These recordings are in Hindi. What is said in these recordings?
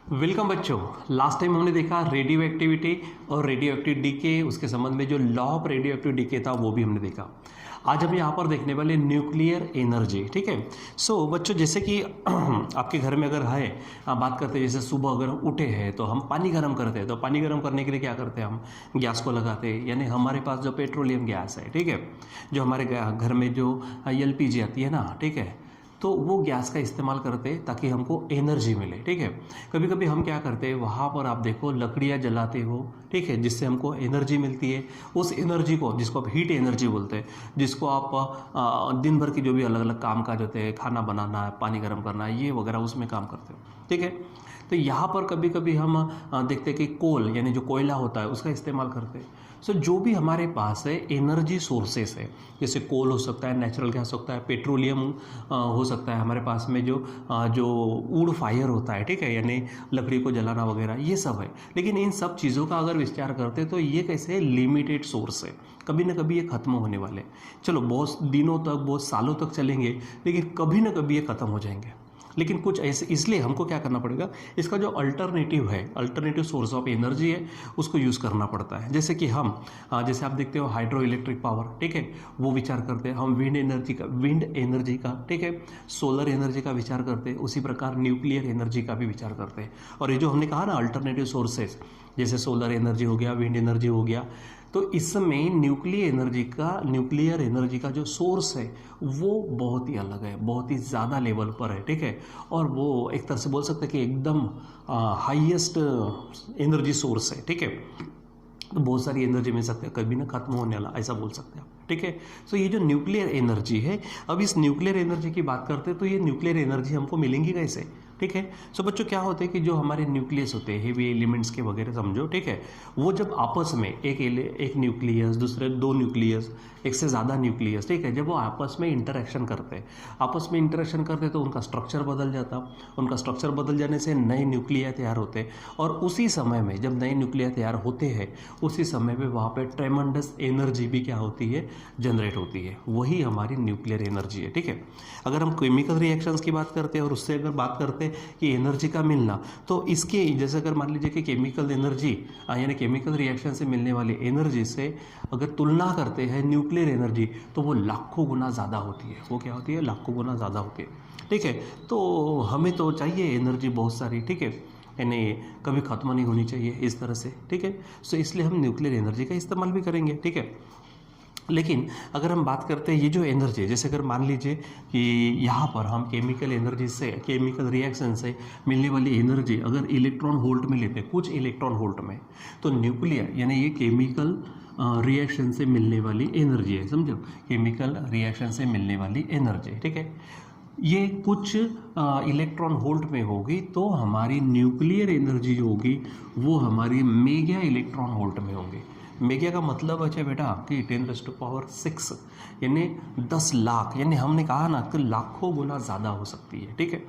वेलकम बच्चों। लास्ट टाइम हमने देखा रेडियो एक्टिविटी और रेडियो एक्टिव डीके, उसके संबंध में जो law of radioactive decay था वो भी हमने देखा। आज हम यहाँ पर देखने वाले न्यूक्लियर एनर्जी। ठीक है। सो बच्चों, जैसे कि आपके घर में अगर है, आप बात करते हैं, जैसे सुबह अगर हम उठे हैं तो हम पानी गर्म करते हैं, तो पानी गर्म करने के लिए क्या करते हैं, हम गैस को लगाते हैं। यानी हमारे पास जो पेट्रोलियम गैस है, ठीक है, जो हमारे घर में जो LPG आती है ना, ठीक है, तो वो गैस का इस्तेमाल करते हैं ताकि हमको एनर्जी मिले। ठीक है। कभी कभी हम क्या करते हैं, वहाँ पर आप देखो लकड़ियाँ जलाते हो, ठीक है, जिससे हमको एनर्जी मिलती है। उस एनर्जी को, जिसको आप हीट एनर्जी बोलते हैं, जिसको आप दिन भर की जो भी अलग अलग काम काज होते हैं, खाना बनाना, पानी गर्म करना, ये वगैरह, उसमें काम करते हो। ठीक है। तो यहाँ पर कभी कभी हम देखते हैं कि कोल यानी जो कोयला होता है उसका इस्तेमाल करते हैं। सो जो भी हमारे पास है एनर्जी सोर्सेस है, जैसे कोल हो सकता है, नेचुरल गैस हो सकता है, पेट्रोलियम हो सकता है, हमारे पास में जो वुड फायर होता है, ठीक है, यानी लकड़ी को जलाना वगैरह, ये सब है। लेकिन इन सब चीज़ों का अगर विचार करते तो ये कैसे लिमिटेड सोर्स है, कभी ना कभी ये खत्म होने वाले। चलो बहुत दिनों तक, बहुत सालों तक चलेंगे, लेकिन कभी ना कभी ये खत्म हो जाएंगे। लेकिन कुछ ऐसे, इसलिए हमको क्या करना पड़ेगा, इसका जो अल्टरनेटिव है, अल्टरनेटिव सोर्स ऑफ एनर्जी है, उसको यूज़ करना पड़ता है। जैसे कि हम जैसे आप देखते हो हाइड्रो इलेक्ट्रिक पावर, ठीक है, वो विचार करते हैं हम। विंड एनर्जी का, ठीक है, सोलर एनर्जी का विचार करते हैं। उसी प्रकार न्यूक्लियर एनर्जी का भी विचार करते हैं। और ये जो हमने कहा ना अल्टरनेटिव सोर्सेज, जैसे सोलर एनर्जी हो गया, विंड एनर्जी हो गया, तो इसमें न्यूक्लियर एनर्जी का जो सोर्स है वो बहुत ही अलग है, बहुत ही ज़्यादा लेवल पर है। ठीक है। और वो एक तरह से बोल सकते हैं कि एकदम हाईएस्ट एनर्जी सोर्स है। ठीक है। तो बहुत सारी एनर्जी मिल सकती है, कभी ना खत्म होने वाला, ऐसा बोल सकते हैं आप। ठीक है। सो ये जो न्यूक्लियर एनर्जी है, अब इस न्यूक्लियर एनर्जी की बात करते हैं तो ये न्यूक्लियर एनर्जी हमको मिलेंगी कैसे। ठीक है। सो बच्चों, क्या होते हैं कि जो हमारे न्यूक्लियस होते हैं, हेवी एलिमेंट्स के वगैरह समझो, ठीक है, वो जब आपस में एक न्यूक्लियस, दूसरे दो न्यूक्लियस, एक से ज़्यादा न्यूक्लियस, ठीक है, जब वो आपस में इंटरेक्शन करते तो उनका स्ट्रक्चर बदल जाता। उनका स्ट्रक्चर बदल जाने से नए न्यूक्लिया तैयार होते। और उसी समय में जब नए न्यूक्लिया तैयार होते हैं, उसी समय में वहाँ पे ट्रेमेंडस एनर्जी भी क्या होती है, जनरेट होती है। वही हमारी न्यूक्लियर एनर्जी है। ठीक है। अगर हम केमिकल रिएक्शंस की बात करते हैं और उससे अगर बात करते हैं कि एनर्जी का मिलना, तो इसके जैसे अगर मान लीजिए कि केमिकल एनर्जी यानी केमिकल रिएक्शन से मिलने वाली एनर्जी से अगर तुलना करते हैं न्यूक्लियर एनर्जी, तो वो लाखों गुना ज़्यादा होती है। वो क्या होती है, लाखों गुना ज़्यादा होती है। ठीक है। तो हमें तो चाहिए एनर्जी बहुत सारी, ठीक है, यानी कभी ख़त्म नहीं होनी चाहिए इस तरह से। ठीक है। सो इसलिए हम न्यूक्लियर एनर्जी का इस्तेमाल भी करेंगे। ठीक है। लेकिन अगर हम बात करते हैं ये जो एनर्जी है, जैसे अगर मान लीजिए कि यहाँ पर हम केमिकल एनर्जी से, केमिकल रिएक्शन से मिलने वाली एनर्जी अगर इलेक्ट्रॉन वोल्ट में लेते हैं, कुछ इलेक्ट्रॉन वोल्ट में, तो न्यूक्लियर यानी ये केमिकल रिएक्शन से मिलने वाली एनर्जी है, समझो, केमिकल रिएक्शन से मिलने वाली एनर्जी। ठीक है। ये कुछ इलेक्ट्रॉन वोल्ट में होगी, तो हमारी न्यूक्लियर एनर्जी जो होगी वो हमारी मेगा इलेक्ट्रॉन वोल्ट में होगी। मेगा का मतलब अच्छा बेटा कि 10⁻⁶, यानी 10 लाख, यानी हमने कहा ना कि लाखों गुना ज़्यादा हो सकती है। ठीक है।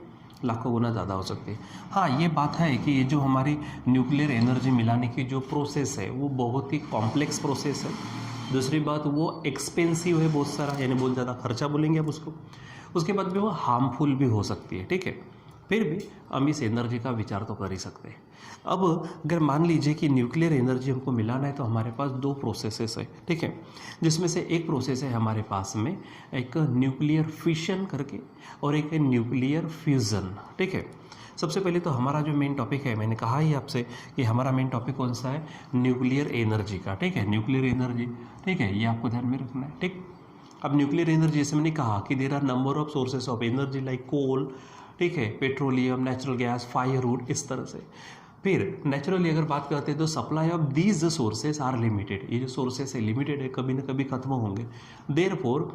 लाखों गुना ज़्यादा हो सकती है। हाँ, ये बात है कि ये जो हमारी न्यूक्लियर एनर्जी मिलाने की जो प्रोसेस है वो बहुत ही कॉम्प्लेक्स प्रोसेस है। दूसरी बात, वो एक्सपेंसिव है बहुत सारा, यानी बहुत ज़्यादा खर्चा बोलेंगे आप उसको। उसके बाद भी वो हार्मफुल भी हो सकती है। ठीक है। फिर भी हम इस एनर्जी का विचार तो कर ही सकते हैं। अब अगर मान लीजिए कि न्यूक्लियर एनर्जी हमको मिलाना है, तो हमारे पास दो प्रोसेसेस है। ठीक है। जिसमें से एक प्रोसेस है हमारे पास में एक न्यूक्लियर फिशन करके, और एक है न्यूक्लियर फ्यूज़न। ठीक है। सबसे पहले तो हमारा जो मेन टॉपिक है, मैंने कहा ही आपसे कि हमारा मेन टॉपिक कौन सा है, न्यूक्लियर एनर्जी का। ठीक है। न्यूक्लियर एनर्जी, ठीक है, ये आपको ध्यान में रखना है। ठीक। अब न्यूक्लियर एनर्जी, जैसे मैंने कहा कि there are number of sources of energy like coal, ठीक है, पेट्रोलियम, नेचुरल गैस, फायरवुड, इस तरह से। फिर नेचुरली अगर बात करते हैं तो supply of these sources are limited. ये जो सोर्सेस है लिमिटेड है, कभी ना कभी खत्म होंगे। Therefore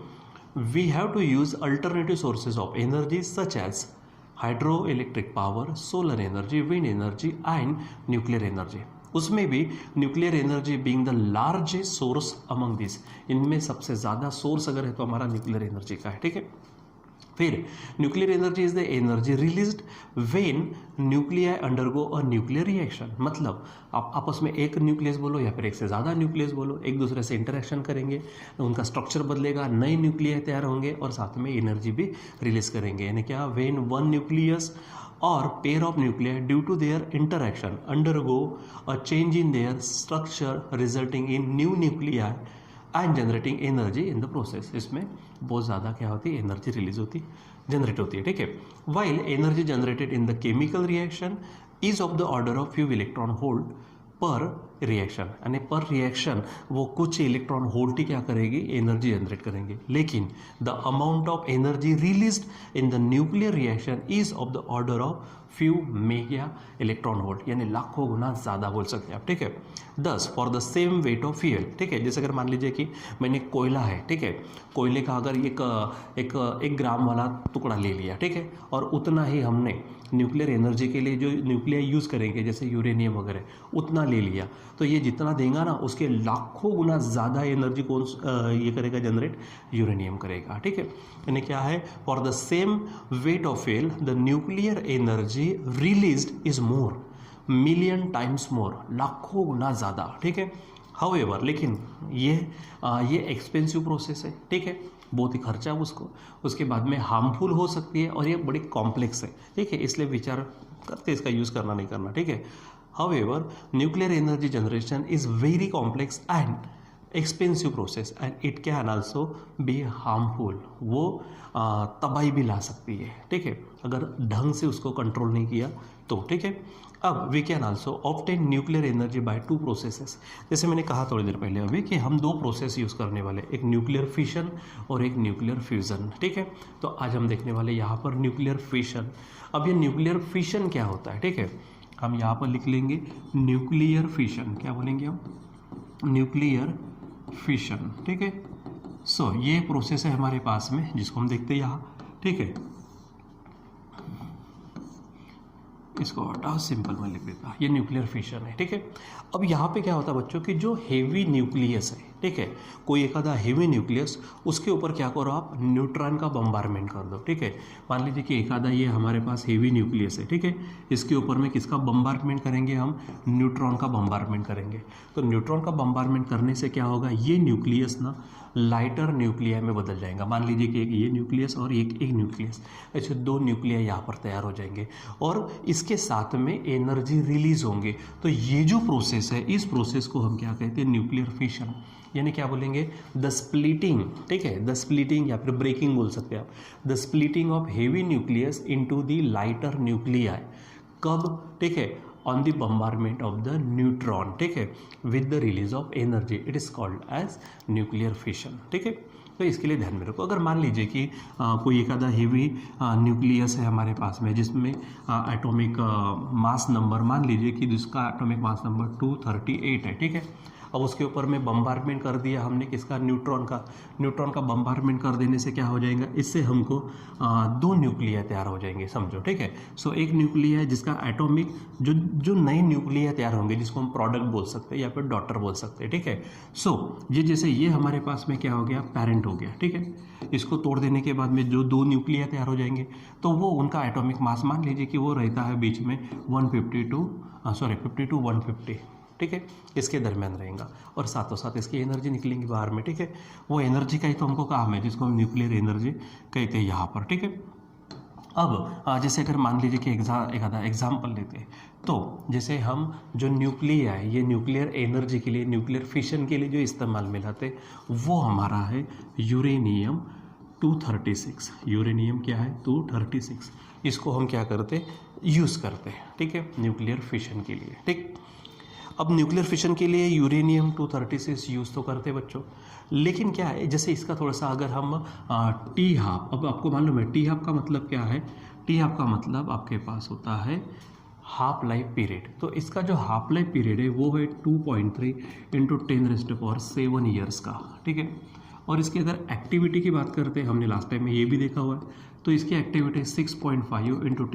we have to use alternative sources of energy such as hydroelectric power, solar energy, wind energy and nuclear energy. उसमें भी nuclear energy being the largest source among this, इनमें सबसे ज़्यादा सोर्स अगर है तो हमारा न्यूक्लियर एनर्जी का है। ठीक है। फिर nuclear energy is the energy released when nuclei undergo a nuclear reaction. मतलब आप आपस में एक न्यूक्लियस बोलो या फिर एक से ज़्यादा न्यूक्लियस बोलो, एक दूसरे से इंटरेक्शन करेंगे, उनका स्ट्रक्चर बदलेगा, नए न्यूक्लियाई तैयार होंगे और साथ में एनर्जी भी रिलीज करेंगे। यानी क्या, व्हेन वन न्यूक्लियस और pair of nuclear due to their interaction undergo a change in their structure resulting in new nuclei and generating energy in the process. इसमें बहुत ज़्यादा क्या होती है, एनर्जी रिलीज होती है, जनरेट होती है, ठीक है। While energy generated in the chemical reaction is of the order of few electron hold पर रिएक्शन, यानी पर रिएक्शन वो कुछ इलेक्ट्रॉन होल्ड ही क्या करेगी, एनर्जी जनरेट करेंगे। लेकिन the amount of energy released in the nuclear reaction is of the order of few mega electron volt, यानी लाखों गुना ज़्यादा बोल सकते हैं आप, ठीक है। 10 for the same weight of fuel, ठीक है। जैसे अगर मान लीजिए कि मैंने कोयला है, ठीक है, कोयले का अगर एक ग्राम वाला टुकड़ा ले लिया, ठीक है, और उतना ही हमने न्यूक्लियर एनर्जी के लिए जो न्यूक्लियर यूज़ करेंगे जैसे यूरेनियम वगैरह उतना ले लिया, तो ये जितना देगा ना उसके लाखों गुना ज़्यादा एनर्जी कौन ये करेगा, जनरेट यूरेनियम करेगा, ठीक है। यानी क्या है, for the same weight of fuel the nuclear energy released is more, million times more, लाखों गुना ज़्यादा, ठीक है। हाउएवर, लेकिन ये एक्सपेंसिव प्रोसेस है, ठीक है, बहुत ही खर्चा है उसके बाद में हार्मफुल हो सकती है और ये बड़ी कॉम्प्लेक्स है, ठीक है, इसलिए विचार करते इसका यूज़ करना नहीं करना, ठीक है। However nuclear energy generation is very complex and expensive process and it can also be harmful, वो तबाही भी ला सकती है, ठीक है, अगर ढंग से उसको कंट्रोल नहीं किया तो, ठीक है। अब we can also obtain nuclear energy by 2 processes, जैसे मैंने कहा थोड़ी देर पहले अभी कि हम 2 प्रोसेस यूज़ करने वाले, एक न्यूक्लियर फिशन और एक न्यूक्लियर फ्यूज़न, ठीक है। तो आज हम देखने वाले यहाँ पर न्यूक्लियर फिशन। अब ये न्यूक्लियर फिशन क्या होता है, ठीक है, हम यहाँ पर लिख लेंगे न्यूक्लियर फिशन, क्या बोलेंगे हम, न्यूक्लियर फिशन, ठीक है। सो ये प्रोसेस है हमारे पास में जिसको हम देखते हैं यहाँ, ठीक है, इसको हटाओ, सिंपल में लिख देता, ये न्यूक्लियर फिशन है, ठीक है। अब यहाँ पे क्या होता है बच्चों कि जो हेवी न्यूक्लियस है, ठीक है, कोई एक आधा हेवी न्यूक्लियस, उसके ऊपर क्या करो आप, न्यूट्रॉन का बम्बारमेंट कर दो, ठीक है। मान लीजिए कि एक आधा ये हमारे पास हेवी न्यूक्लियस है, ठीक है, इसके ऊपर में किसका बम्बारमेंट करेंगे हम, न्यूट्रॉन का बम्बारमेंट करेंगे। तो न्यूट्रॉन का बम्बारमेंट करने से क्या होगा, ये न्यूक्लियस ना लाइटर न्यूक्लिया में बदल जाएगा। मान लीजिए कि एक ये न्यूक्लियस और एक न्यूक्लियस, ऐसे 2 न्यूक्लिया यहाँ पर तैयार हो जाएंगे और इसके साथ में एनर्जी रिलीज होंगे। तो ये जो प्रोसेस है, इस प्रोसेस को हम क्या कहते हैं, न्यूक्लियर फिशन, यानी क्या बोलेंगे, द स्प्लिटिंग, ठीक है, द स्प्लिटिंग या फिर ब्रेकिंग बोल सकते हैं आप, the splitting of heavy nucleus into the lighter nuclei. कब, ठीक है, on the bombardment of the neutron, ठीक है, with the release of energy, it is called as nuclear fission, ठीक है। तो इसके लिए ध्यान में रखो। अगर मान लीजिए कि कोई एक आधा हेवी न्यूक्लियस है हमारे पास में जिसमें एटॉमिक मास नंबर, मान लीजिए कि जिसका एटॉमिक मास नंबर 238 है, ठीक है। अब उसके ऊपर में बम्बारमेंट कर दिया हमने किसका, न्यूट्रॉन का बम्बारमेंट कर देने से क्या हो जाएगा, इससे हमको 2 न्यूक्लिया तैयार हो जाएंगे, समझो, ठीक है। सो एक न्यूक्लिया है जिसका एटॉमिक जो नए न्यूक्लिया तैयार होंगे जिसको हम प्रोडक्ट बोल सकते हैं या फिर डॉटर बोल सकते हैं, ठीक है। सो ये जैसे ये हमारे पास में क्या हो गया, पेरेंट हो गया, ठीक है। इसको तोड़ देने के बाद में जो 2 न्यूक्लिया तैयार हो जाएंगे तो वो उनका एटॉमिक मास मान लीजिए कि वो रहता है बीच में 50 to 150, ठीक है, इसके दरमियान रहेगा और साथों साथ इसकी एनर्जी निकलेंगी बाहर में, ठीक है। वो एनर्जी का ही तो हमको काम है जिसको हम न्यूक्लियर एनर्जी कहते हैं यहाँ पर, ठीक है। अब जैसे अगर मान लीजिए कि एक आधा एग्जाम्पल लेते हैं, तो जैसे हम जो न्यूक्लिया है, ये न्यूक्लियर एनर्जी के लिए, न्यूक्लियर फिशन के लिए जो इस्तेमाल में लाते वो हमारा है यूरेनियम 236। यूरेनियम क्या है, 236, इसको हम क्या करते, यूज़ करते हैं, ठीक है, न्यूक्लियर फिशन के लिए, ठीक। अब न्यूक्लियर फिशन के लिए यूरेनियम 236 यूज़ तो करते बच्चों, लेकिन क्या है, जैसे इसका थोड़ा सा अगर हम टी हाफ, अब आपको मालूम है टी हाफ का मतलब क्या है, टी हाफ का मतलब आपके पास होता है हाफ लाइफ पीरियड। तो इसका जो हाफ लाइफ पीरियड है वो है 2.3 × 10⁷ ईयर्स का, ठीक है। और इसकी अगर एक्टिविटी की बात करते हैं, हमने लास्ट टाइम में ये भी देखा हुआ है, तो इसकी एक्टिविटी 6.5 ×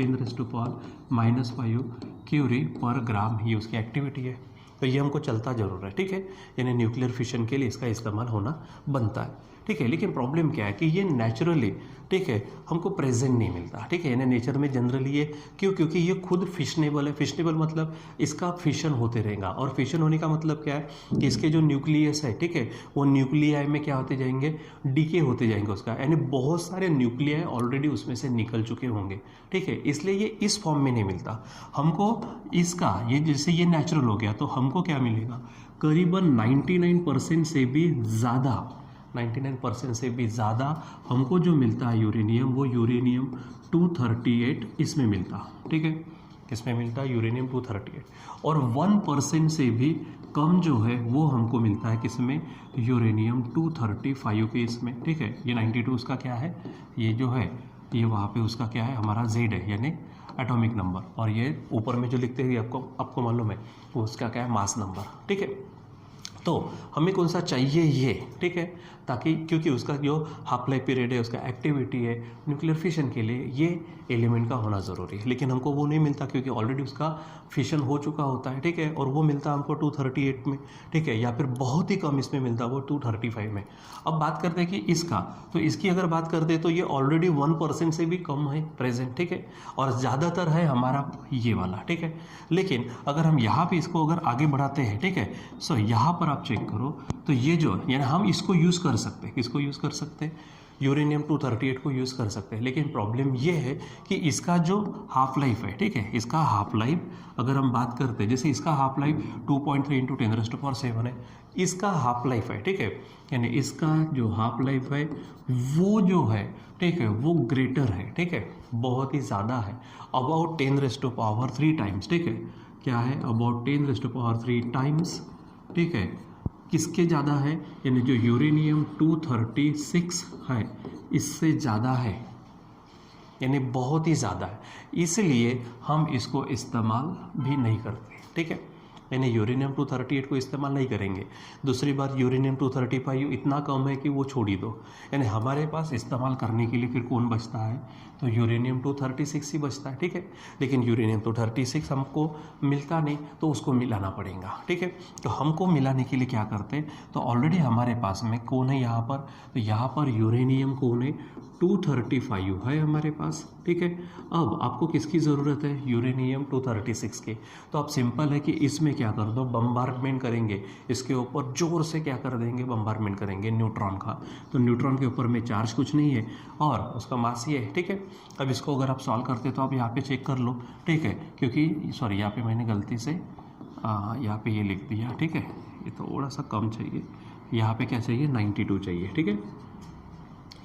10⁻⁻5 क्यूरी पर ग्राम ही उसकी एक्टिविटी है। तो ये हमको चलता जरूर है, ठीक है, यानी न्यूक्लियर फिशन के लिए इसका इस्तेमाल होना बनता है, ठीक है। लेकिन प्रॉब्लम क्या है कि ये नेचुरली, ठीक है, हमको प्रेजेंट नहीं मिलता, ठीक है। यानी नेचर में जनरली ये क्यों, क्योंकि ये खुद फिशनेबल है। फिशनेबल मतलब इसका फिशन होते रहेगा, और फिशन होने का मतलब क्या है कि इसके जो न्यूक्लियस है, ठीक है, वो न्यूक्लियाई में क्या होते जाएंगे, डीके होते जाएंगे उसका, यानी बहुत सारे न्यूक्लियाई ऑलरेडी उसमें से निकल चुके होंगे, ठीक है। इसलिए ये इस फॉर्म में नहीं मिलता हमको। इसका ये जैसे ये नेचुरल हो गया, तो हमको क्या मिलेगा, करीबन 99% से भी ज़्यादा, 99% से भी ज़्यादा हमको जो मिलता है यूरेनियम, वो यूरेनियम 238 इसमें मिलता, ठीक है। इसमें मिलता है यूरेनियम 238, और 1% से भी कम जो है वो हमको मिलता है किसमें, यूरेनियम 235 के इसमें, ठीक है। ये 92 उसका क्या है, ये जो है ये वहाँ पे उसका क्या है, हमारा Z है, यानी एटॉमिक नंबर, और ये ऊपर में जो लिखते हैं आपको मालूम है वो उसका क्या है, मास नंबर, ठीक है। तो हमें कौन सा चाहिए ये, ठीक है, ताकि क्योंकि उसका जो हाफ लाइफ पीरियड है, उसका एक्टिविटी है न्यूक्लियर फिशन के लिए, ये एलिमेंट का होना ज़रूरी है। लेकिन हमको वो नहीं मिलता क्योंकि ऑलरेडी उसका फिशन हो चुका होता है, ठीक है, और वो मिलता हमको 238 में, ठीक है, या फिर बहुत ही कम इसमें मिलता वो 235 में। अब बात करते हैं कि इसका, तो इसकी अगर बात करते हैं तो ये ऑलरेडी 1% से भी कम है प्रेजेंट, ठीक है, और ज़्यादातर है हमारा ये वाला, ठीक है। लेकिन अगर हम यहाँ पे इसको अगर आगे बढ़ाते हैं, ठीक है, सो यहाँ पर आप चेक करो तो ये जो, यानी हम इसको यूज़ कर सकते हैं, किसको यूज़ कर सकते हैं, यूरेनियम 238 को यूज़ कर सकते हैं। लेकिन प्रॉब्लम ये है कि इसका जो हाफ लाइफ है, ठीक है, इसका हाफ लाइफ अगर हम बात करते हैं, जैसे इसका हाफ लाइफ 2.3 × 10⁻⁷ है, इसका हाफ लाइफ है, ठीक है, यानी इसका जो हाफ लाइफ है वो जो है, ठीक है, वो ग्रेटर है, ठीक है, बहुत ही ज़्यादा है, अबाउट 10⁻³ टाइम्स, ठीक है, क्या है, अबाउट 10⁻³ टाइम्स, ठीक है, किसके ज़्यादा है, यानी जो यूरेनियम 236 है इससे ज़्यादा है, यानी बहुत ही ज़्यादा है। इसलिए हम इसको इस्तेमाल भी नहीं करते, ठीक है, यानी यूरेनियम 238 को इस्तेमाल नहीं करेंगे। दूसरी बात, यूरेनियम 235 इतना कम है कि वो छोड़ ही दो, यानी हमारे पास इस्तेमाल करने के लिए फिर कौन बचता है, तो यूरेनियम 236 ही बचता है, ठीक है। लेकिन यूरेनियम 236 हमको मिलता नहीं, तो उसको मिलाना पड़ेगा, ठीक है। तो हमको मिलाने के लिए क्या करते हैं, तो ऑलरेडी हमारे पास में कौन है यहाँ पर, तो यहाँ पर यूरेनियम कौन है, 235 है हमारे पास, ठीक है। अब आपको किसकी ज़रूरत है, यूरेनियम 236 के, तो आप सिंपल है कि इसमें क्या कर दो, बम्बार्डमेंट करेंगे, इसके ऊपर जोर से क्या कर देंगे, बम्बार्डमेंट करेंगे न्यूट्रॉन का। तो न्यूट्रॉन के ऊपर में चार्ज कुछ नहीं है और उसका मास ये है, ठीक है। अब इसको अगर आप सॉल्व करते तो आप यहाँ पे चेक कर लो, ठीक है, क्योंकि सॉरी यहाँ पे मैंने गलती से यहाँ पे ये लिख दिया, ठीक है, ये थोड़ा सा कम चाहिए, यहाँ पे क्या चाहिए, 92 चाहिए, ठीक है।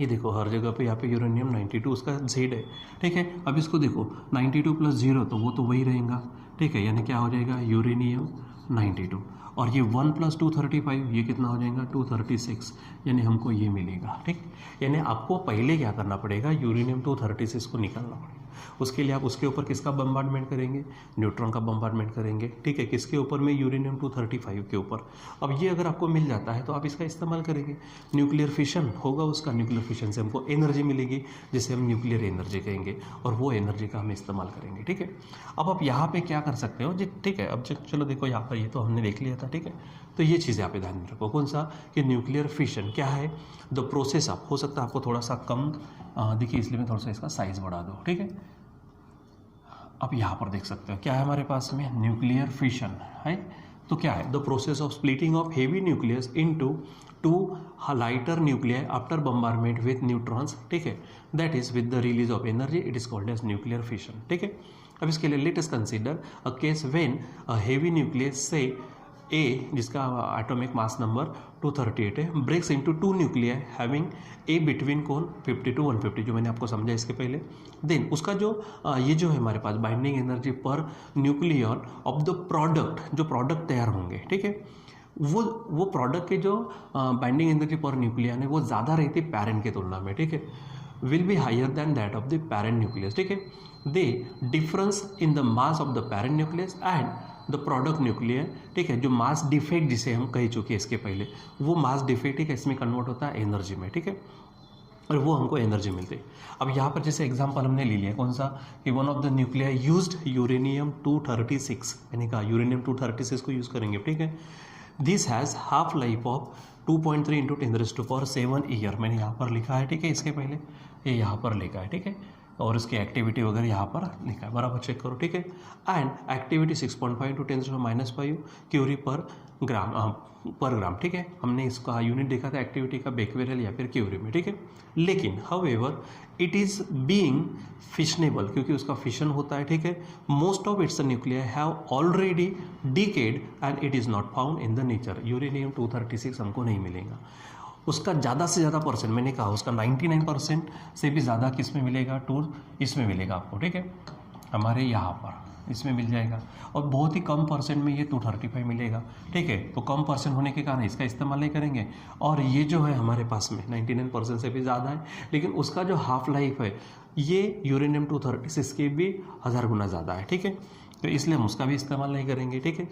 ये देखो हर जगह पे यहाँ पे यूरेनियम 92 उसका Z है, ठीक है। अब इसको देखो 92 + 0 तो वो तो वही रहेगा, ठीक है, यानी क्या हो जाएगा, यूरेनियम 92, और ये 1 + 235 ये कितना हो जाएगा, 236, यानी हमको ये मिलेगा, ठीक। यानी आपको पहले क्या करना पड़ेगा, यूरेनियम 236 को निकालना पड़ेगा। उसके लिए आप उसके ऊपर किसका बम्बार्डमेंट करेंगे, न्यूट्रॉन का बम्बार्डमेंट करेंगे, ठीक है, किसके ऊपर में, यूरेनियम 235 के ऊपर। अब ये अगर आपको मिल जाता है तो आप इसका इस्तेमाल करेंगे, न्यूक्लियर फिशन होगा उसका, न्यूक्लियर फिशन से हमको एनर्जी मिलेगी जिसे हम न्यूक्लियर एनर्जी कहेंगे, और वो एनर्जी का हम इस्तेमाल करेंगे, ठीक है। अब आप यहाँ पे क्या कर सकते हो जी, ठीक है। अब चलो देखो यहाँ पर ये तो हमने देख लिया था, ठीक है। तो ये चीज़ें आप ध्यान में रखो, कौन सा, कि न्यूक्लियर फिशन क्या है, द प्रोसेस ऑफ, हो सकता है आपको थोड़ा सा कम दिखिए, इसलिए मैं थोड़ा सा इसका साइज़ बढ़ा दूँ, ठीक है। अब यहाँ पर देख सकते हो क्या है हमारे पास में, न्यूक्लियर फिशन है, तो क्या है, the process of splitting of heavy nucleus into 2 lighter nuclei after bombardment with neutrons, ठीक है, that is with the release of energy, it is called as nuclear fission, ठीक है। अब इसके लिए let us consider a case when a heavy nucleus से A, जिसका एटॉमिक मास नंबर 238 है, breaks into 2 nuclei having A between कौन 50 to 150, जो मैंने आपको समझा इसके पहले। देन उसका जो ये जो है हमारे पास binding energy per nucleon of the product, जो प्रोडक्ट तैयार होंगे, ठीक है, वो प्रोडक्ट के जो बाइंडिंग एनर्जी पर न्यूक्लियन है वो ज़्यादा रहती है पैरेंट के तुलना में, ठीक है, will be higher than that of the parent nucleus, ठीक है। The difference in the mass of the parent nucleus and the product nuclear, ठीक है, जो मास डिफेक्ट जिसे हम कह चुके हैं इसके पहले, वो मास डिफेक्ट, ठीक है, इसमें कन्वर्ट होता है एनर्जी में, ठीक है, और वो हमको एनर्जी मिलती है। अब यहाँ पर जैसे एग्जांपल हमने ले लिया कौन सा, कि one of the nuclear used uranium 236, मैंने कहा यूरेनियम 236 को यूज़ करेंगे, ठीक है। This has half life of 2.3 into 10⁻⁷ year मैंने यहाँ पर लिखा है, ठीक है। इसके पहले ये यहाँ पर लिखा है, ठीक है, और इसकी एक्टिविटी वगैरह यहाँ पर लिखा है, बराबर चेक करो, ठीक है। एंड एक्टिविटी 6.5 इंटू 10⁻⁵ क्यूरी पर ग्राम, ठीक है। हमने इसका यूनिट देखा था एक्टिविटी का बेक्वेरल या फिर क्यूरी में, ठीक है। लेकिन however it is being fissionable, क्योंकि उसका फिशन होता है, ठीक है। Most of its nuclear have already decade and it is not found in the nature. Uranium 236 हमको नहीं मिलेगा। उसका ज़्यादा से ज़्यादा परसेंट, मैंने कहा उसका 99% से भी ज़्यादा किस में मिलेगा, इसमें मिलेगा आपको, ठीक है, हमारे यहाँ पर इसमें मिल जाएगा। और बहुत ही कम परसेंट में ये 235 मिलेगा, ठीक है। तो कम परसेंट होने के कारण इसका इस्तेमाल नहीं करेंगे। और ये जो है हमारे पास में 99% से भी ज़्यादा है, लेकिन उसका जो हाफ लाइफ है ये यूरेनियम 236 के भी 1000 गुना ज़्यादा है, ठीक है। तो इसलिए हम उसका भी इस्तेमाल नहीं करेंगे, ठीक है।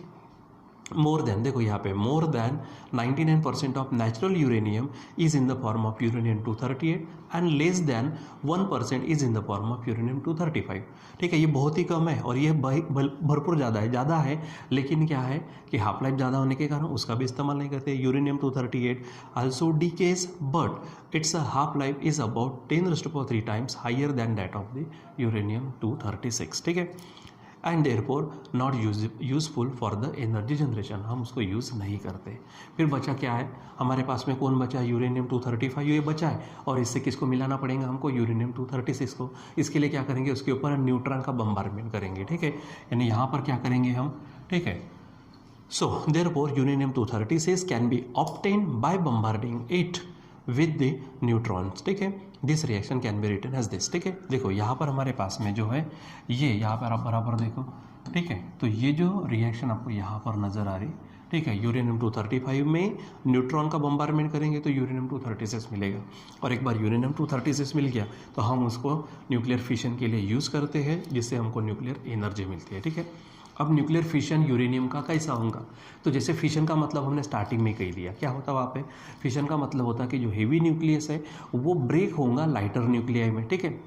मोर देन, देखो यहाँ पे more than 99% of natural uranium is in the form of uranium 238 and less than 1% is in the form of uranium 235, ठीक है। ये बहुत ही कम है और ये भरपूर ज़्यादा है, लेकिन क्या है कि हाफ लाइफ ज़्यादा होने के कारण उसका भी इस्तेमाल नहीं करते। Uranium 238 also decays but it's half life is about 10⁻³ times higher than that of the uranium 236, ठीक है। And therefore not useful for the energy generation, हम उसको यूज़ नहीं करते। फिर बचा क्या है हमारे पास में, कौन बचा, यूरेनियम 235 ये बचा है, और इससे किसको मिलाना पड़ेगा हमको, यूरेनियम 236 को। इसके लिए क्या करेंगे, उसके ऊपर न्यूट्रॉन का बम्बार्डमेंट करेंगे, ठीक है, यानी यहाँ पर क्या करेंगे हम, ठीक है। So therefore uranium 236 can be obtained by bombarding it with the neutrons, ठीक है। This reaction can be written as this, ठीक है। देखो यहाँ पर हमारे पास में जो है ये यहाँ पर आप बराबर देखो, ठीक है। तो ये जो रिएक्शन आपको यहाँ पर नज़र आ रही, ठीक है, यूरेनियम 235 में न्यूट्रॉन का बम्बार्डमेंट करेंगे तो यूरेनियम 236 मिलेगा। और एक बार यूरेनियम 236 मिल गया तो हम उसको न्यूक्लियर फिशन के लिए यूज़ करते हैं, जिससे हमको न्यूक्लियर एनर्जी मिलती है, ठीक है। अब न्यूक्लियर फिशन यूरेनियम का कैसा होगा, तो जैसे फिशन का मतलब हमने स्टार्टिंग में कही दिया, क्या होता है वहाँ पे, फिशन का मतलब होता है कि जो हेवी न्यूक्लियस है वो ब्रेक होगा लाइटर न्यूक्लियाई में, ठीक है।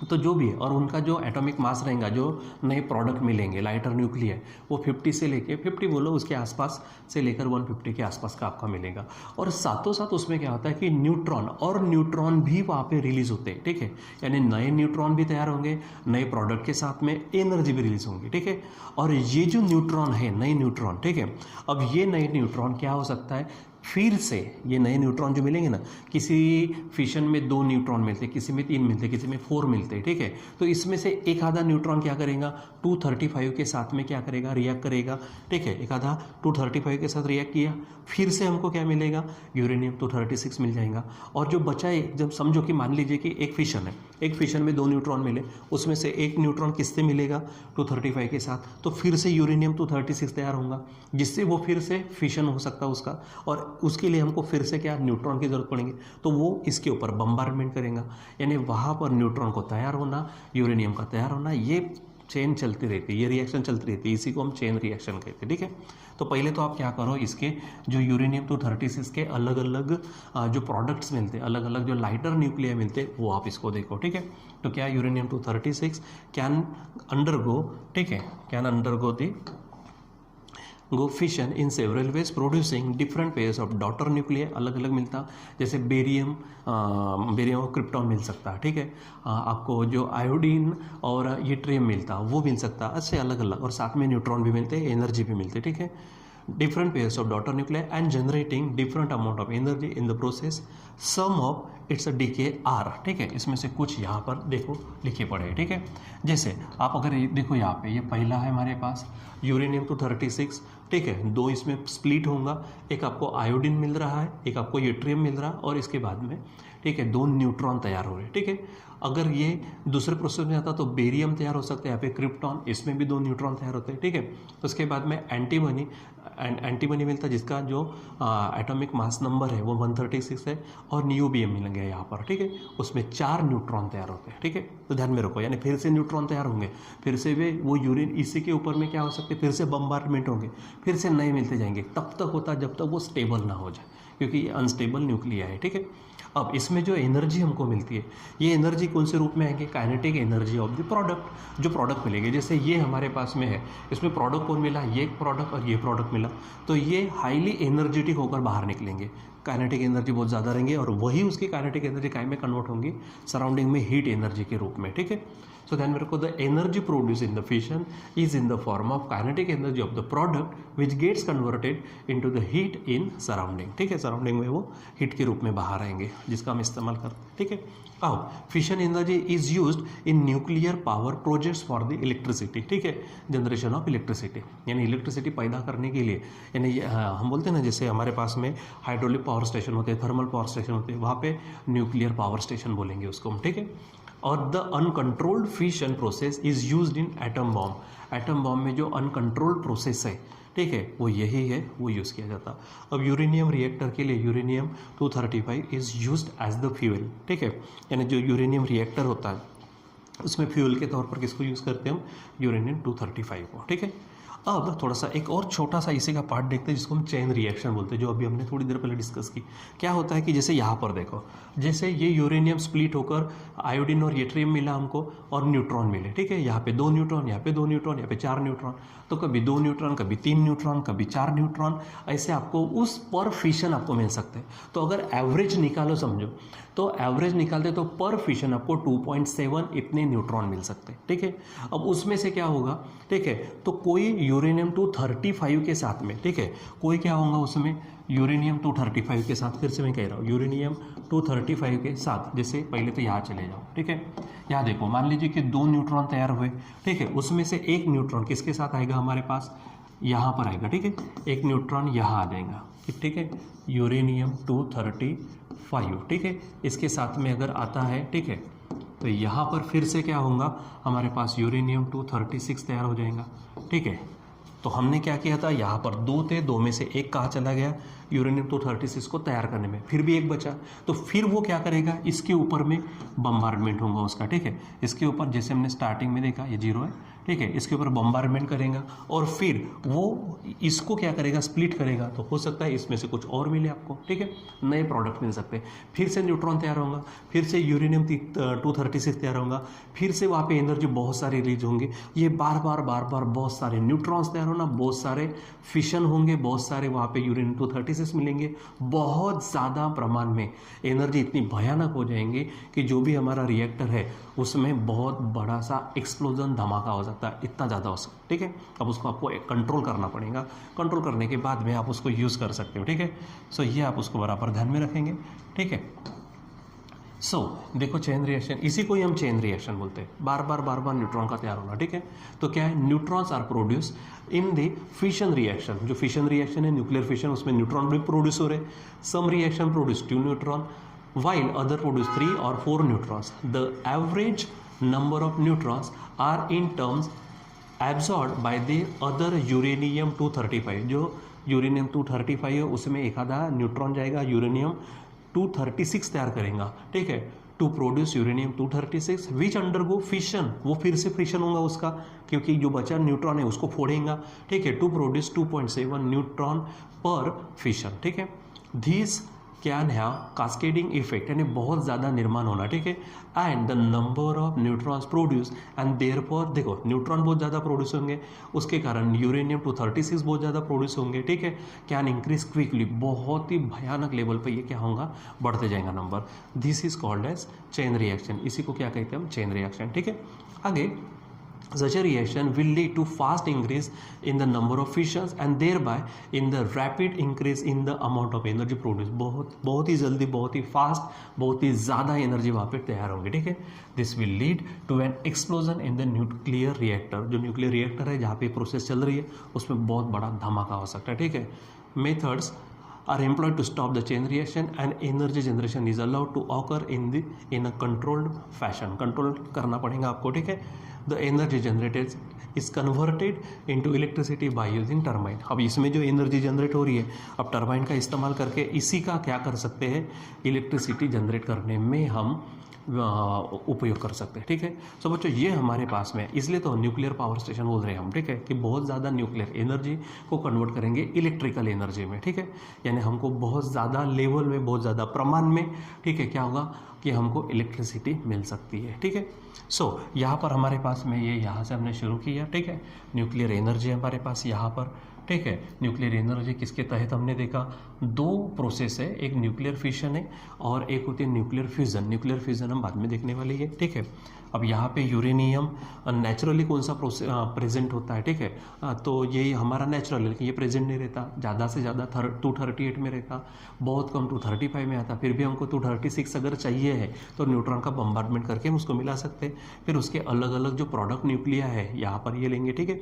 तो जो भी है, और उनका जो एटॉमिक मास रहेगा, जो नए प्रोडक्ट मिलेंगे लाइटर न्यूक्लियर, वो 50 से लेके 50 बोलो उसके आसपास से लेकर 150 के आसपास का आपका मिलेगा। और साथों साथ उसमें क्या होता है कि न्यूट्रॉन भी वहाँ पे रिलीज होते हैं, ठीक है, यानी नए न्यूट्रॉन भी तैयार होंगे, नए प्रोडक्ट के साथ में एनर्जी भी रिलीज होंगी, ठीक है। और ये जो न्यूट्रॉन है, नए न्यूट्रॉन, ठीक है, अब ये नए न्यूट्रॉन क्या हो सकता है, फिर से ये नए न्यूट्रॉन जो मिलेंगे ना, किसी फिशन में 2 न्यूट्रॉन मिलते हैं, किसी में 3 मिलते हैं, किसी में 4 मिलते हैं, ठीक है। तो इसमें से एक आधा न्यूट्रॉन क्या करेगा, 235 के साथ में क्या करेगा, रिएक्ट करेगा, ठीक है। एक आधा 235 के साथ रिएक्ट किया, फिर से हमको क्या मिलेगा, यूरेनियम 236 मिल जाएगा। और जो बचा है, जब समझो कि मान लीजिए कि एक फिशन है, एक फिशन में 2 न्यूट्रॉन मिले, उसमें से एक न्यूट्रॉन किससे मिलेगा, 235 के साथ, तो फिर से यूरेनियम 236 तैयार होगा, जिससे वो फिर से फिशन हो सकता है उसका, और उसके लिए हमको फिर से क्या, न्यूट्रॉन की जरूरत पड़ेगी, तो वो इसके ऊपर बम्बार्डमेंट करेगा, यानी वहाँ पर न्यूट्रॉन को तैयार होना, यूरेनियम का तैयार होना, ये चेन चलती रहती है, ये रिएक्शन चलती रहती है, इसी को हम चेन रिएक्शन कहते हैं, ठीक है। तो पहले तो आप क्या करो, इसके जो यूरेनियम 236 के अलग अलग जो प्रोडक्ट्स मिलते हैं, अलग अलग जो लाइटर न्यूक्लियर मिलते हैं, वो आप इसको देखो, ठीक है। तो क्या यूरेनियम 236 कैन अंडरगो, ठीक है, can undergo the go fission in several ways producing different pairs of daughter nuclear, अलग अलग मिलता, जैसे बेरियम और क्रिप्टॉन मिल सकता है, ठीक है। आपको जो आयोडीन और यट्रियम मिलता वो मिल सकता, ऐसे अलग अलग, और साथ में न्यूट्रॉन भी मिलते हैं, एनर्जी भी मिलती है, ठीक है। Different pairs of daughter nuclear and generating different amount of energy in the process, some of its decay are, ठीक है। इसमें से कुछ यहाँ पर देखो लिखे पड़े हैं, ठीक है। जैसे आप अगर देखो यहाँ पे, ये पहला है हमारे पास यूरेनियम 236, ठीक है, 2 इसमें स्प्लिट होगा, एक आपको आयोडीन मिल रहा है, एक आपको यट्रियम मिल रहा है, और इसके बाद में, ठीक है, 2 न्यूट्रॉन तैयार हो रहे हैं, ठीक है। अगर ये दूसरे प्रोसेस में आता तो बेरियम तैयार हो सकता है, यहाँ पे क्रिप्टॉन, इसमें भी 2 न्यूट्रॉन तैयार होते हैं, ठीक है। उसके बाद में एंटीमनी मिलता है, जिसका जो एटॉमिक मास नंबर है वो 136 है, और नियोबियम मिल गया यहाँ पर, ठीक है। उसमें 4 न्यूट्रॉन तैयार होते हैं, ठीक है। तो ध्यान में रखो, यानी फिर से न्यूट्रॉन तैयार होंगे, फिर से वे वो यूरेन इसी के ऊपर में क्या हो सकते हैं, फिर से बम्बार्डमेंट होंगे, फिर से नए मिलते जाएंगे, तब तक होता जब तक वो स्टेबल ना हो जाए, क्योंकि ये अनस्टेबल न्यूक्लिया है, ठीक है। अब इसमें जो एनर्जी हमको मिलती है, ये एनर्जी कौन से रूप में आएंगे? Kinetic energy of the product, जो प्रोडक्ट मिलेंगे। जैसे ये हमारे पास में है, इसमें प्रोडक्ट कौन मिला? ये एक प्रोडक्ट और ये प्रोडक्ट मिला, तो ये हाईली एनर्जेटिक होकर बाहर निकलेंगे, काइनेटिक एनर्जी बहुत ज़्यादा रहेंगे और वही उसकी काइनेटिक एनर्जी काय में कन्वर्ट होंगी? सराउंडिंग में हीट एनर्जी के रूप में, ठीक है। सो ध्यान में रखो, the energy produce in the fission is in the form of kinetic energy of the product which gets converted into the heat in surrounding, ठीक है। सराउंडिंग में वो हीट के रूप में बाहर आएंगे, जिसका हम इस्तेमाल करते हैं, ठीक है। अब fission energy is used in nuclear power projects for the electricity, ठीक है, जनरेशन ऑफ इलेक्ट्रिसिटी, यानी इलेक्ट्रिसिटी पैदा करने के लिए, यानी हम बोलते हैं ना, जैसे हमारे पास में हाइड्रोलिक पावर स्टेशन होते हैं, थर्मल पावर स्टेशन होते हैं, वहाँ पे न्यूक्लियर पावर स्टेशन बोलेंगे उसको हम, ठीक है। और the uncontrolled fission process is used in atom bomb, atom bomb में जो अनकंट्रोल्ड प्रोसेस है, ठीक है, वो यही है, वो यूज़ किया जाता। अब यूरेनियम रिएक्टर के लिए uranium 235 is used as the fuel, ठीक है, यानी जो यूरेनियम रिएक्टर होता है उसमें फ्यूल के तौर पर किसको यूज़ करते हैं हम? यूरेनियम 235 को, ठीक है। अब थोड़ा सा एक और छोटा सा इसी का पार्ट देखते हैं, जिसको हम चेन रिएक्शन बोलते हैं, जो अभी हमने थोड़ी देर पहले डिस्कस की। क्या होता है कि जैसे यहाँ पर देखो, जैसे ये यूरेनियम स्प्लिट होकर आयोडीन और येट्रियम मिला हमको और न्यूट्रॉन मिले, ठीक है, यहाँ पे 2 न्यूट्रॉन, यहाँ पे 2 न्यूट्रॉन, यहाँ पे 4 न्यूट्रॉन, तो कभी 2 न्यूट्रॉन, कभी 3 न्यूट्रॉन, कभी 4 न्यूट्रॉन, ऐसे आपको उस पर फिशन आपको मिल सकते हैं। तो अगर एवरेज निकालो समझो, तो एवरेज निकालते तो पर फिशन आपको 2.7 इतने न्यूट्रॉन मिल सकते हैं, ठीक है। अब उसमें से क्या होगा, ठीक है, तो कोई यूरेनियम 235 के साथ में, ठीक है, कोई क्या होगा उसमें यूरेनियम 235 के साथ, फिर से मैं कह रहा हूँ यूरेनियम 235 के साथ, जैसे पहले तो यहाँ चले जाओ, ठीक है, यहाँ देखो, मान लीजिए कि 2 न्यूट्रॉन तैयार हुए, ठीक है, उसमें से एक न्यूट्रॉन किसके साथ आएगा हमारे पास? यहाँ पर आएगा, ठीक है, एक न्यूट्रॉन यहाँ आ जाएगा, ठीक है, यूरेनियम 235, ठीक है, इसके साथ में अगर आता है, ठीक है, तो यहाँ पर फिर से क्या होगा हमारे पास? यूरेनियम 236 तैयार हो जाएगा, ठीक है। तो हमने क्या किया था, यहाँ पर 2 थे, 2 में से एक कहाँ चला गया? यूरेनियम 236 को तैयार करने में, फिर भी एक बचा, तो फिर वो क्या करेगा? इसके ऊपर में बम्बार्डमेंट होगा उसका, ठीक है, इसके ऊपर जैसे हमने स्टार्टिंग में देखा ये 0 है, ठीक है, इसके ऊपर बम्बार्डमेंट करेगा और फिर वो इसको क्या करेगा? स्प्लिट करेगा, तो हो सकता है इसमें से कुछ और मिले आपको, ठीक है, नए प्रोडक्ट मिल सकते हैं। फिर से न्यूट्रॉन तैयार होगा, फिर से यूरेनियम 236 तैयार होगा, फिर से वहाँ पे एनर्जी बहुत सारी रिलीज होंगे, ये बार बार बहुत सारे न्यूट्रॉन्स तैयार होना, बहुत सारे फिशन होंगे, बहुत सारे वहाँ पे यूरेनियम 236 मिलेंगे, बहुत ज़्यादा प्रमाण में एनर्जी इतनी भयानक हो जाएंगे कि जो भी हमारा रिएक्टर है उसमें बहुत बड़ा सा एक्सप्लोजन, धमाका हो सकता है, इतना ज़्यादा हो सकता है, ठीक है। अब उसको आपको कंट्रोल करना पड़ेगा, कंट्रोल करने के बाद में आप उसको यूज़ कर सकते हो, ठीक है। सो ये आप उसको बराबर ध्यान में रखेंगे, ठीक है। सो देखो चेन रिएक्शन, इसी को ही हम चेन रिएक्शन बोलते हैं, बार बार न्यूट्रॉन का तैयार होना, ठीक है। तो क्या है? Neutrons are produce in the fission reaction, जो फिशन रिएक्शन है न्यूक्लियर फिशन, उसमें न्यूट्रॉन भी प्रोड्यूस हो रहे, some reaction produce 2 neutron while other produce 3 or 4 neutrons. The average number of neutrons are in terms absorbed by the other uranium 235. जो यूरेनियम 235 है उसमें एक आधा न्यूट्रॉन जाएगा, यूरेनियम 236 तैयार करेगा, ठीक है, to produce uranium 236 which undergo fission, वो फिर से फिशन होगा उसका, क्योंकि जो बचा न्यूट्रॉन है उसको फोड़ेगा, ठीक है, टू प्रोड्यूस 2.7 न्यूट्रॉन पर फिशन, ठीक है। This can have cascading effect, यानी बहुत ज़्यादा निर्माण होना, ठीक है, and the number of neutrons produce and therefore, देखो न्यूट्रॉन बहुत ज़्यादा प्रोड्यूस होंगे, उसके कारण यूरेनियम 236 बहुत ज़्यादा प्रोड्यूस होंगे, ठीक है, कैन इंक्रीज क्विकली, बहुत ही भयानक लेवल पर ये क्या होगा? बढ़ते जाएगा number. This is called as chain reaction, इसी को क्या कहते हैं हम? चेन रिएक्शन, ठीक है। आगे such a reaction will lead to fast increase in the number of fissions and thereby in the rapid increase in the amount of energy produced, बहुत ही जल्दी, बहुत ही फास्ट, बहुत ही ज़्यादा एनर्जी वहाँ पे तैयार होंगी, ठीक है। This will lead to an explosion in the nuclear reactor, जो न्यूक्लियर रिएक्टर है जहाँ पे प्रोसेस चल रही है उसमें बहुत बड़ा धमाका हो सकता है, ठीक है। Methods are employed to stop the chain reaction and energy generation is allowed to occur in a controlled fashion, control करना पड़ेगा आपको, ठीक है। The energy generated is converted into electricity by using turbine. अब इसमें जो एनर्जी जनरेट हो रही है, अब टर्बाइन का इस्तेमाल करके इसी का क्या कर सकते हैं? इलेक्ट्रिसिटी जनरेट करने में हम उपयोग कर सकते हैं। ठीक है, सो बच्चों ये हमारे पास में, इसलिए तो न्यूक्लियर पावर स्टेशन बोल रहे हैं हम। ठीक है, कि बहुत ज़्यादा न्यूक्लियर एनर्जी को कन्वर्ट करेंगे इलेक्ट्रिकल एनर्जी में। ठीक है, यानी हमको बहुत ज़्यादा लेवल में, बहुत ज़्यादा प्रमाण में, ठीक है, क्या होगा कि हमको इलेक्ट्रिसिटी मिल सकती है। ठीक है, सो यहाँ पर हमारे पास में ये यहाँ से हमने शुरू किया। ठीक है, न्यूक्लियर एनर्जी हमारे पास यहाँ पर। ठीक है, न्यूक्लियर एनर्जी किसके तहत हमने देखा, दो प्रोसेस है, एक न्यूक्लियर फिशन है और एक होती है न्यूक्लियर फ्यूज़न। न्यूक्लियर फ्यूज़न हम बाद में देखने वाली है। ठीक है, अब यहाँ पे यूरेनियम नेचुरली कौन सा प्रेजेंट होता है। ठीक है, तो ये हमारा नेचुरल है, लेकिन ये प्रेजेंट नहीं रहता, ज़्यादा से ज़्यादा 238 में रहता, बहुत कम 235 में आता। फिर भी हमको 236 अगर चाहिए है तो न्यूट्रॉन का बम्बार्डमेंट करके हम उसको मिला सकते हैं। फिर उसके अलग अलग जो प्रोडक्ट न्यूक्लिया है यहाँ पर ये लेंगे। ठीक है,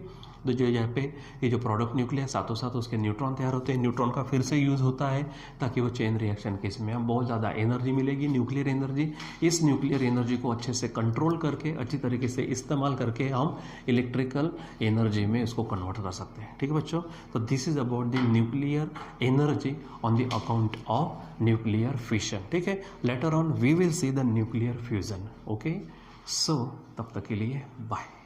तो जो यहाँ पे ये जो प्रोडक्ट न्यूक्लिया साथों साथ उसके न्यूट्रॉन तैयार होते हैं। न्यूट्रॉन का फिर से यूज़ होता है ताकि वो चेन रिएक्शन केस में हम बहुत ज़्यादा एनर्जी मिलेगी, न्यूक्लियर एनर्जी। इस न्यूक्लियर एनर्जी को अच्छे से कंट्रोल करके, अच्छी तरीके से इस्तेमाल करके हम इलेक्ट्रिकल एनर्जी में इसको कन्वर्ट कर सकते हैं। ठीक है बच्चों, तो this is about the nuclear energy on the account of nuclear fission. ठीक है, later on we will see the nuclear fusion. Okay, so तब तक के लिए बाय।